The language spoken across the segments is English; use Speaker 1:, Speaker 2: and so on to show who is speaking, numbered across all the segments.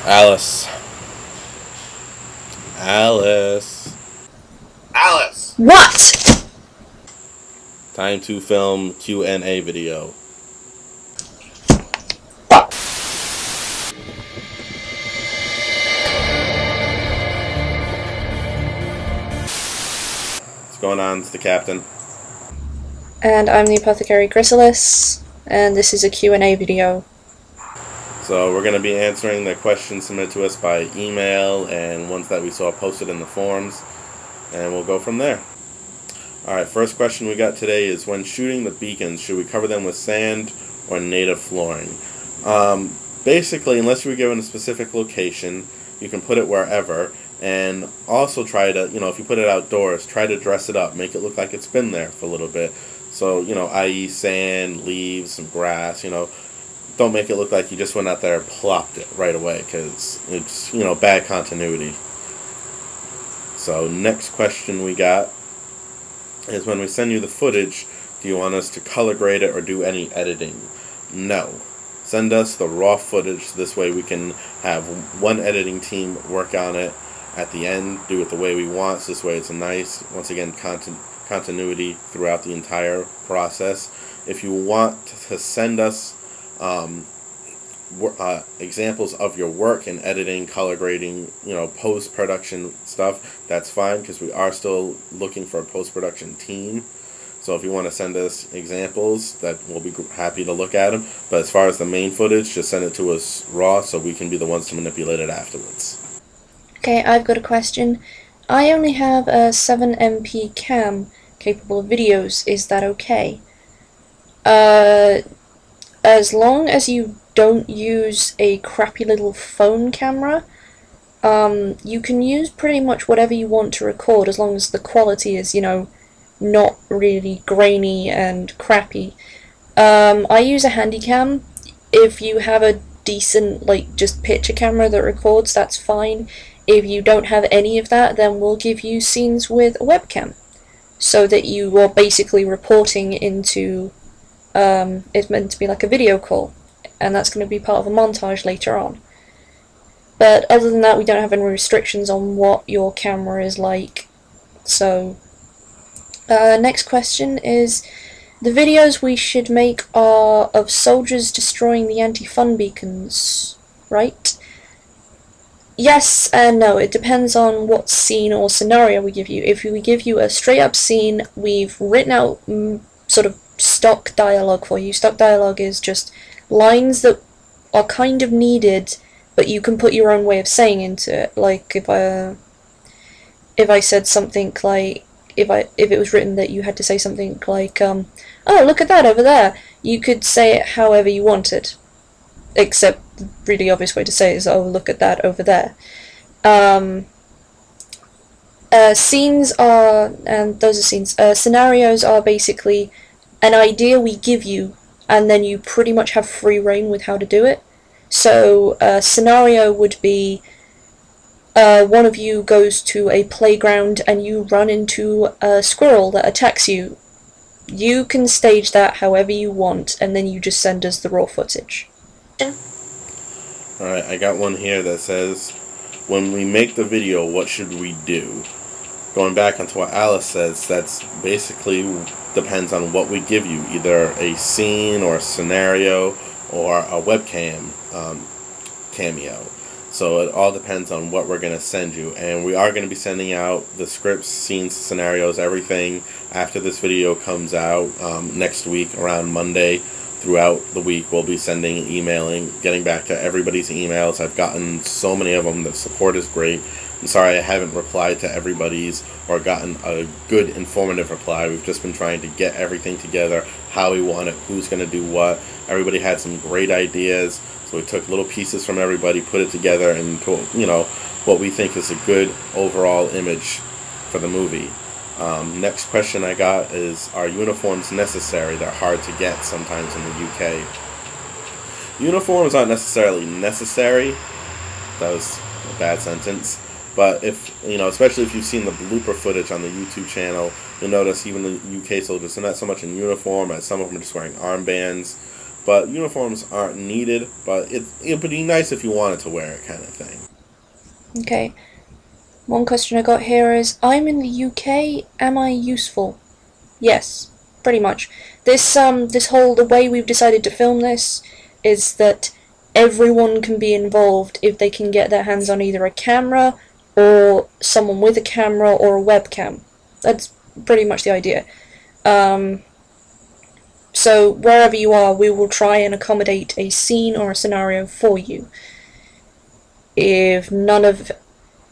Speaker 1: Alice. Alice.
Speaker 2: Alice!
Speaker 3: What?
Speaker 1: Time to film Q&A video. What's going on? It's the captain.
Speaker 3: And I'm the Apothecary Chrysalis, and this is a Q&A video.
Speaker 1: So we're going to be answering the questions submitted to us by email and ones that we saw posted in the forums, and we'll go from there. Alright, first question we got today is, when shooting the beacons, should we cover them with sand or native flooring? Basically, unless you were given a specific location, you can put it wherever, and also try to, if you put it outdoors, try to dress it up, make it look like it's been there for a little bit. So, i.e. sand, leaves, some grass, don't make it look like you just went out there and plopped it right away, because it's, bad continuity. So, next question we got is, when we send you the footage, do you want us to color grade it or do any editing? No. Send us the raw footage, this way we can have one editing team work on it at the end, do it the way we want, so this way it's a nice, once again, continuity throughout the entire process. If you want to send us examples of your work in editing, color grading, post-production stuff, that's fine, because we are still looking for a post-production team. So if you want to send us examples, that we'll be happy to look at them. But as far as the main footage, just send it to us raw so we can be the ones to manipulate it afterwards.
Speaker 3: Okay, I've got a question. I only have a 7MP cam capable of videos. Is that okay? As long as you don't use a crappy little phone camera, you can use pretty much whatever you want to record, as long as the quality is, not really grainy and crappy. I use a Handycam. If you have a decent, just picture camera that records, that's fine. If you don't have any of that, then we'll give you scenes with a webcam, so that you are basically reporting into, it's meant to be like a video call, and that's going to be part of a montage later on. But other than that, we don't have any restrictions on what your camera is like. So, next question is, the videos we should make are of soldiers destroying the anti-fun beacons, right? Yes and no. It depends on what scene or scenario we give you. If we give you a straight-up scene, we've written out sort of stock dialogue for you. Stock dialogue is just lines that are kind of needed, but you can put your own way of saying into it. Like if I said something like, if it was written that you had to say something like, oh, look at that over there, you could say it however you wanted. Except the really obvious way to say it is, oh, look at that over there. Scenes are, and those are scenes, scenarios are basically an idea we give you, and then you pretty much have free reign with how to do it. So, a scenario would be, one of you goes to a playground and you run into a squirrel that attacks you. You can stage that however you want, and then you just send us the raw footage.
Speaker 1: Alright, I got one here that says, when we make the video, what should we do? Going back onto what Alice says, that's basically depends on what we give you, either a scene or a scenario or a webcam cameo. So it all depends on what we're going to send you, and we are going to be sending out the scripts, scenes, scenarios, everything after this video comes out next week around Monday. Throughout the week we'll be sending, emailing, getting back to everybody's emails. I've gotten so many of them. The support is great. I'm sorry I haven't replied to everybody's or gotten a good informative reply. We've just been trying to get everything together, how we want it, who's going to do what. Everybody had some great ideas, so we took little pieces from everybody, put it together, and what we think is a good overall image for the movie. Next question I got is, are uniforms necessary? They're hard to get sometimes in the UK. Uniforms aren't necessarily necessary. That was a bad sentence. But if, especially if you've seen the blooper footage on the YouTube channel, you'll notice even the UK soldiers are not so much in uniform, as some of them are just wearing armbands. but uniforms aren't needed, but it would be nice if you wanted to wear it, kind of thing.
Speaker 3: Okay. One question I got here is, I'm in the UK, am I useful? Yes, pretty much. The way we've decided to film this is that everyone can be involved if they can get their hands on either a camera or someone with a camera or a webcam. That's pretty much the idea. So wherever you are, we will try and accommodate a scene or a scenario for you. If none of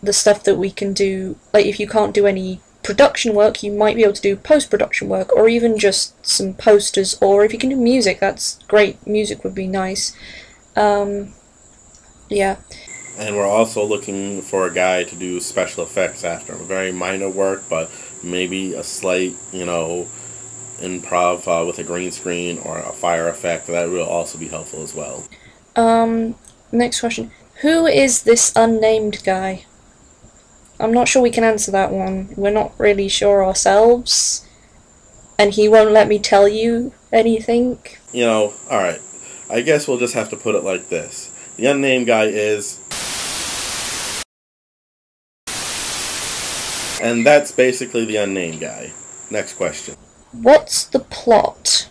Speaker 3: the stuff that we can do, like if you can't do any production work, you might be able to do post-production work, or even just some posters, or if you can do music, that's great. Music would be nice. Yeah.
Speaker 1: And we're also looking for a guy to do special effects after. Very minor work, but maybe a slight, improv with a green screen or a fire effect. That will also be helpful as well.
Speaker 3: Next question. Who is this unnamed guy? I'm not sure we can answer that one. We're not really sure ourselves. And he won't let me tell you anything.
Speaker 1: Alright. I guess we'll just have to put it like this. The unnamed guy is... And that's basically the unnamed guy. Next question.
Speaker 3: What's the plot?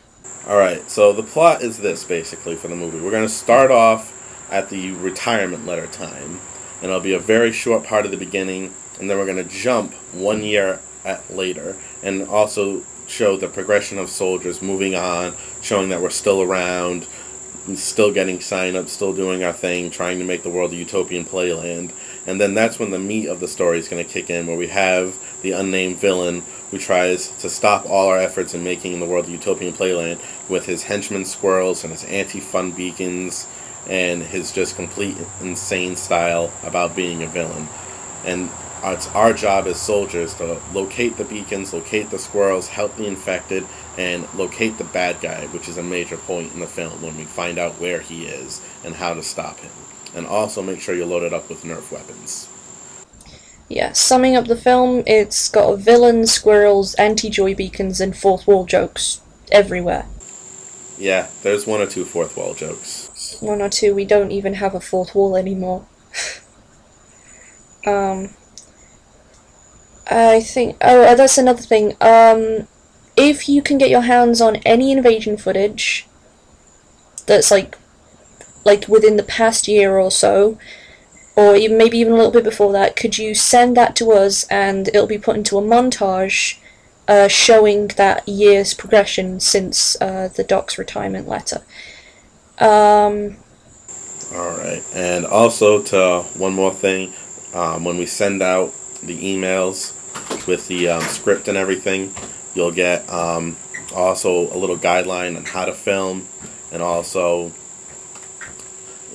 Speaker 1: Alright, so the plot is this, basically, for the movie. We're going to start off at the retirement letter time, and it'll be a very short part of the beginning, and then we're going to jump 1 year later, and also show the progression of soldiers moving on, showing that we're still around, still getting sign-ups, still doing our thing, trying to make the world a utopian playland. And then that's when the meat of the story is going to kick in, where we have the unnamed villain who tries to stop all our efforts in making the world a utopian playland with his henchmen squirrels and his anti-fun beacons and his just complete insane style about being a villain. And it's our job as soldiers to locate the beacons, locate the squirrels, help the infected, and locate the bad guy, which is a major point in the film when we find out where he is and how to stop him. And also make sure you load it up with Nerf weapons.
Speaker 3: Yeah, summing up the film, it's got villain, squirrels, anti-joy beacons, and fourth wall jokes everywhere.
Speaker 1: Yeah, there's one or two fourth wall jokes.
Speaker 3: One or two, we don't even have a fourth wall anymore. I think... Oh, that's another thing. If you can get your hands on any invasion footage that's like within the past year or so, or even maybe even a little bit before that, could you send that to us and it'll be put into a montage showing that year's progression since the Doc's retirement letter.
Speaker 1: Alright, and also one more thing, when we send out the emails with the script and everything, you'll get also a little guideline on how to film, and also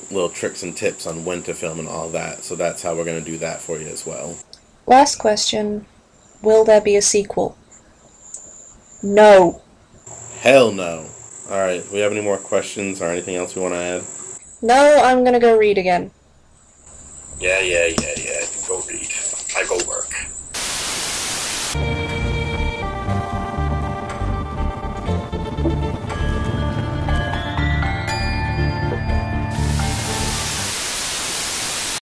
Speaker 1: little tricks and tips on when to film and all that. So that's how we're going to do that for you as well.
Speaker 3: Last question. Will there be a sequel? No.
Speaker 1: Hell no. Alright, do we have any more questions or anything else we want to add?
Speaker 3: No, I'm gonna go read again.
Speaker 2: Yeah. You go read. I go